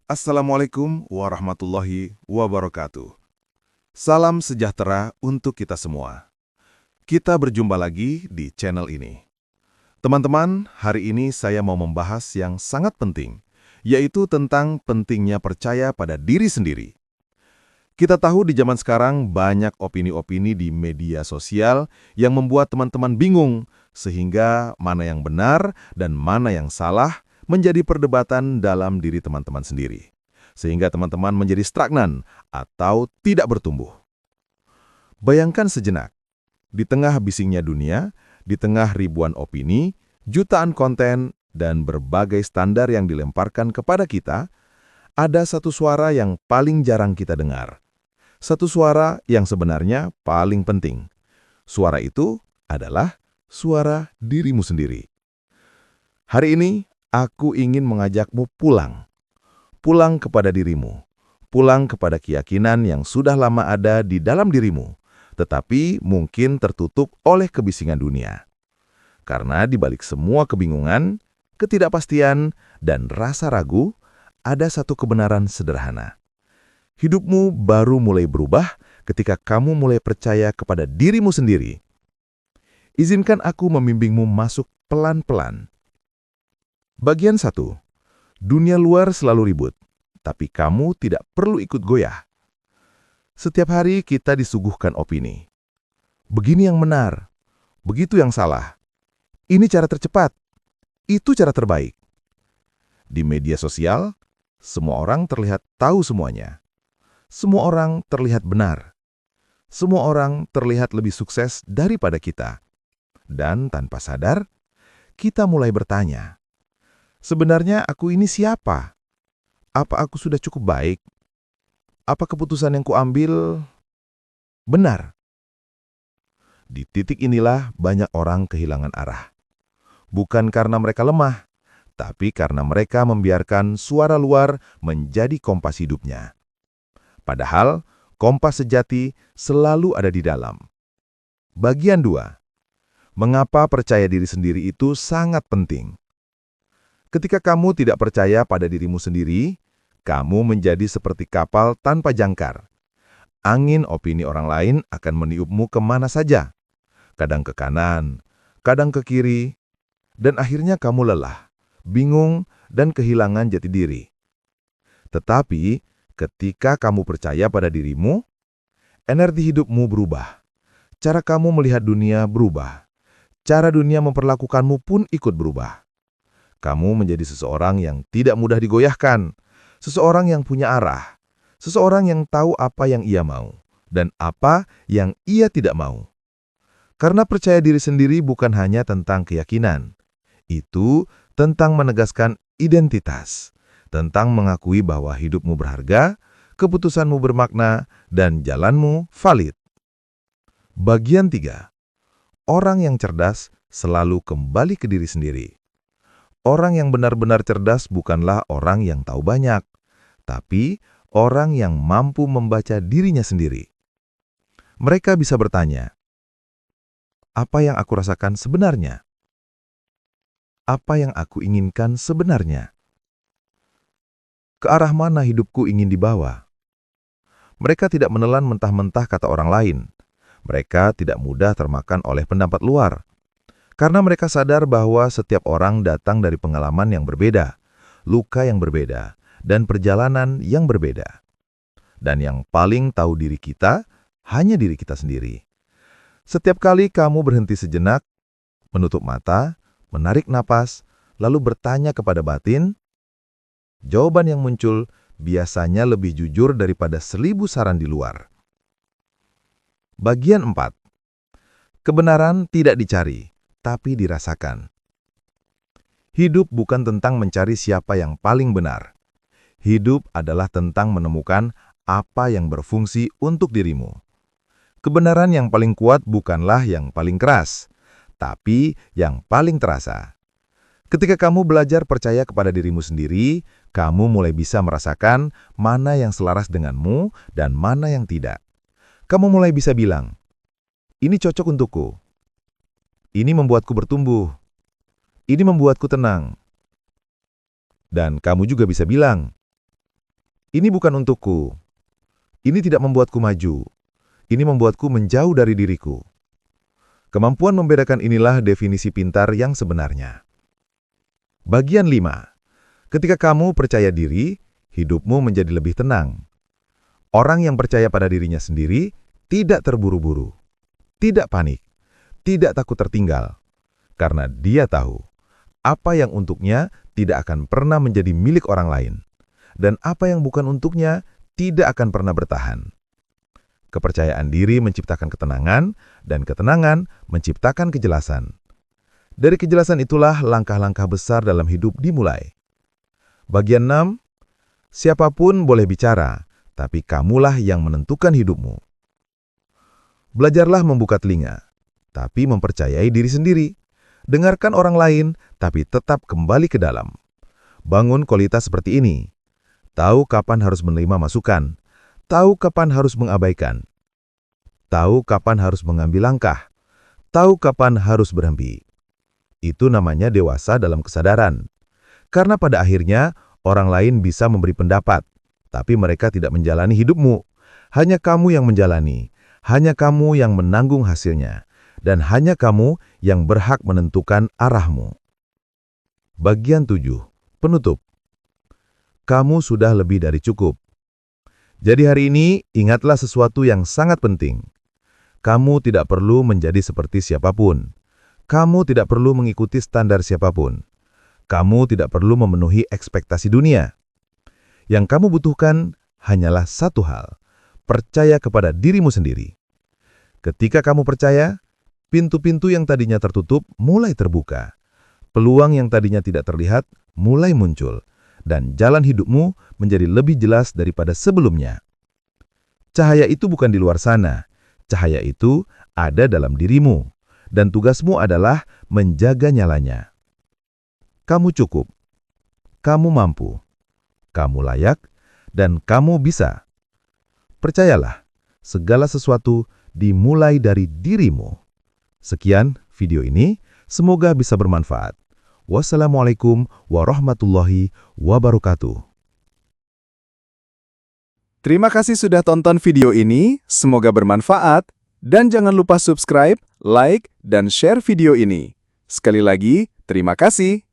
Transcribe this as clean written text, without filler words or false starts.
Assalamualaikum warahmatullahi wabarakatuh. Salam sejahtera untuk kita semua. Kita berjumpa lagi di channel ini. Teman-teman, hari ini saya mau membahas yang sangat penting, yaitu tentang pentingnya percaya pada diri sendiri. Kita tahu di zaman sekarang banyak opini-opini di media sosial yang membuat teman-teman bingung, sehingga mana yang benar dan mana yang salah menjadi perdebatan dalam diri teman-teman sendiri. Sehingga teman-teman menjadi stagnan atau tidak bertumbuh. Bayangkan sejenak, di tengah bisingnya dunia, di tengah ribuan opini, jutaan konten, dan berbagai standar yang dilemparkan kepada kita, ada satu suara yang paling jarang kita dengar. Satu suara yang sebenarnya paling penting. Suara itu adalah suara dirimu sendiri. Hari ini, aku ingin mengajakmu pulang. Pulang kepada dirimu. Pulang kepada keyakinan yang sudah lama ada di dalam dirimu, tetapi mungkin tertutup oleh kebisingan dunia. Karena di balik semua kebingungan, ketidakpastian, dan rasa ragu, ada satu kebenaran sederhana. Hidupmu baru mulai berubah ketika kamu mulai percaya kepada dirimu sendiri. Izinkan aku membimbingmu masuk pelan-pelan. Bagian 1. Dunia luar selalu ribut, tapi kamu tidak perlu ikut goyah. Setiap hari kita disuguhkan opini. Begini yang benar, begitu yang salah. Ini cara tercepat, itu cara terbaik. Di media sosial, semua orang terlihat tahu semuanya. Semua orang terlihat benar. Semua orang terlihat lebih sukses daripada kita. Dan tanpa sadar, kita mulai bertanya, sebenarnya aku ini siapa? Apa aku sudah cukup baik? Apa keputusan yang kuambil benar? Di titik inilah banyak orang kehilangan arah. Bukan karena mereka lemah, tapi karena mereka membiarkan suara luar menjadi kompas hidupnya. Padahal, kompas sejati selalu ada di dalam. Bagian 2. Mengapa percaya diri sendiri itu sangat penting? Ketika kamu tidak percaya pada dirimu sendiri, kamu menjadi seperti kapal tanpa jangkar. Angin opini orang lain akan meniupmu kemana saja. Kadang ke kanan, kadang ke kiri, dan akhirnya kamu lelah, bingung, dan kehilangan jati diri. Tetapi, ketika kamu percaya pada dirimu, energi hidupmu berubah. Cara kamu melihat dunia berubah. Cara dunia memperlakukanmu pun ikut berubah. Kamu menjadi seseorang yang tidak mudah digoyahkan, seseorang yang punya arah, seseorang yang tahu apa yang ia mau, dan apa yang ia tidak mau. Karena percaya diri sendiri bukan hanya tentang keyakinan. Itu tentang menegaskan identitas, tentang mengakui bahwa hidupmu berharga, keputusanmu bermakna, dan jalanmu valid. Bagian 3. Orang yang cerdas selalu kembali ke diri sendiri. Orang yang benar-benar cerdas bukanlah orang yang tahu banyak, tapi orang yang mampu membaca dirinya sendiri. Mereka bisa bertanya, apa yang aku rasakan sebenarnya? Apa yang aku inginkan sebenarnya? Ke arah mana hidupku ingin dibawa? Mereka tidak menelan mentah-mentah kata orang lain. Mereka tidak mudah termakan oleh pendapat luar. Karena mereka sadar bahwa setiap orang datang dari pengalaman yang berbeda, luka yang berbeda, dan perjalanan yang berbeda. Dan yang paling tahu diri kita, hanya diri kita sendiri. Setiap kali kamu berhenti sejenak, menutup mata, menarik napas, lalu bertanya kepada batin, jawaban yang muncul biasanya lebih jujur daripada 1000 saran di luar. Bagian 4. Kebenaran tidak dicari, tapi dirasakan. Hidup bukan tentang mencari siapa yang paling benar. Hidup adalah tentang menemukan apa yang berfungsi untuk dirimu. Kebenaran yang paling kuat bukanlah yang paling keras, tapi yang paling terasa. Ketika kamu belajar percaya kepada dirimu sendiri, kamu mulai bisa merasakan mana yang selaras denganmu dan mana yang tidak. Kamu mulai bisa bilang, ini cocok untukku. Ini membuatku bertumbuh. Ini membuatku tenang. Dan kamu juga bisa bilang, Ini bukan untukku. Ini tidak membuatku maju. Ini membuatku menjauh dari diriku. Kemampuan membedakan inilah definisi pintar yang sebenarnya. Bagian 5. Ketika kamu percaya diri, hidupmu menjadi lebih tenang. Orang yang percaya pada dirinya sendiri tidak terburu-buru, tidak panik, tidak takut tertinggal. Karena dia tahu, apa yang untuknya tidak akan pernah menjadi milik orang lain. Dan apa yang bukan untuknya tidak akan pernah bertahan. Kepercayaan diri menciptakan ketenangan, dan ketenangan menciptakan kejelasan. Dari kejelasan itulah langkah-langkah besar dalam hidup dimulai. Bagian 6. Siapapun boleh bicara, tapi kamulah yang menentukan hidupmu. Belajarlah membuka telinga, tapi mempercayai diri sendiri. Dengarkan orang lain, tapi tetap kembali ke dalam. Bangun kualitas seperti ini. Tahu kapan harus menerima masukan. Tahu kapan harus mengabaikan. Tahu kapan harus mengambil langkah. Tahu kapan harus berhenti. Itu namanya dewasa dalam kesadaran. Karena pada akhirnya, orang lain bisa memberi pendapat, tapi mereka tidak menjalani hidupmu. Hanya kamu yang menjalani. Hanya kamu yang menanggung hasilnya. Dan hanya kamu yang berhak menentukan arahmu. Bagian 7. Penutup. Kamu sudah lebih dari cukup. Jadi hari ini, ingatlah sesuatu yang sangat penting. Kamu tidak perlu menjadi seperti siapapun. Kamu tidak perlu mengikuti standar siapapun. Kamu tidak perlu memenuhi ekspektasi dunia. Yang kamu butuhkan hanyalah satu hal. Percaya kepada dirimu sendiri. Ketika kamu percaya, pintu-pintu yang tadinya tertutup mulai terbuka. Peluang yang tadinya tidak terlihat mulai muncul. Dan jalan hidupmu menjadi lebih jelas daripada sebelumnya. Cahaya itu bukan di luar sana. Cahaya itu ada dalam dirimu. Dan tugasmu adalah menjaga nyalanya. Kamu cukup. Kamu mampu. Kamu layak. Dan kamu bisa. Percayalah, segala sesuatu dimulai dari dirimu. Sekian video ini, semoga bisa bermanfaat. Wassalamualaikum warahmatullahi wabarakatuh. Terima kasih sudah tonton video ini, semoga bermanfaat. Dan jangan lupa subscribe, like, dan share video ini. Sekali lagi, terima kasih.